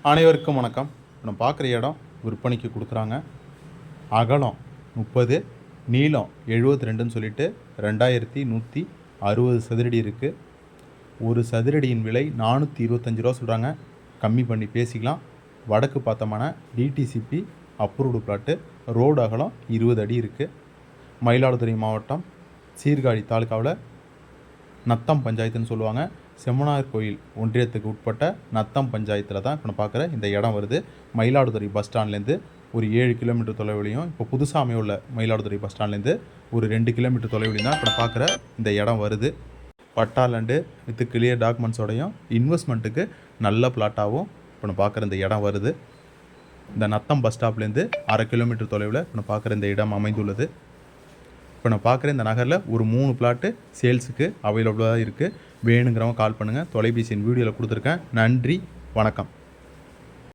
அனைவருக்கும் வணக்கம். நம்ம பார்க்குற இடம் விற்பனைக்கு கொடுக்குறாங்க. அகலம் 30, நீளம் 72ன்னு சொல்லிட்டு 2160 சதுரடி இருக்குது. ஒரு சதுரடியின் விலை 425 ரூபா சொல்கிறாங்க. கம்மி பண்ணி பேசிக்கலாம். வடக்கு பார்த்தோம்னா டிடிசிபி அப்ரூவ்டு பிளாட்டு. ரோடு அகலம் 20 அடி இருக்குது. மயிலாடுதுறை மாவட்டம் சீர்காழி தாலுக்காவில் நத்தம் பஞ்சாயத்துன்னு சொல்லுவாங்க. செம்மனார் கோயில் ஒன்றியத்துக்கு உட்பட்ட நத்தம் பஞ்சாயத்தில் தான் இப்போ நான் பார்க்குற இந்த இடம் வருது. மயிலாடுதுறை பஸ் ஸ்டாண்ட்லேருந்து ஒரு 7 கிலோமீட்டர் தொலைவிலையும், இப்போ புதுசாக அமையுள்ள மயிலாடுதுறை பஸ் ஸ்டாண்ட்லேருந்து ஒரு 2 கிலோமீட்டர் தொலைவிலையும் தான் இப்போ நான் பார்க்குற இந்த இடம் வருது. பட்டா லேண்டு வித் கிளியர் டாக்குமெண்ட்ஸோடையும் இன்வெஸ்ட்மெண்ட்டுக்கு நல்ல பிளாட்டாகவும் இப்போ நான் பார்க்குற இந்த இடம் வருது. இந்த நத்தம் பஸ் ஸ்டாப்லேருந்து 1/2 கிலோமீட்டர் தொலைவில் இப்போ நான் பார்க்குற இந்த இடம் அமைந்துள்ளது. இப்போ நான் பார்க்குற இந்த நகரில் ஒரு 3 பிளாட்டு சேல்ஸுக்கு அவைலபிளாக இருக்குது. வேணுங்கிறவங்க கால் பண்ணுங்கள். தொலைபேசி எண் வீடியோவில் கொடுத்துருக்கேன். நன்றி, வணக்கம்.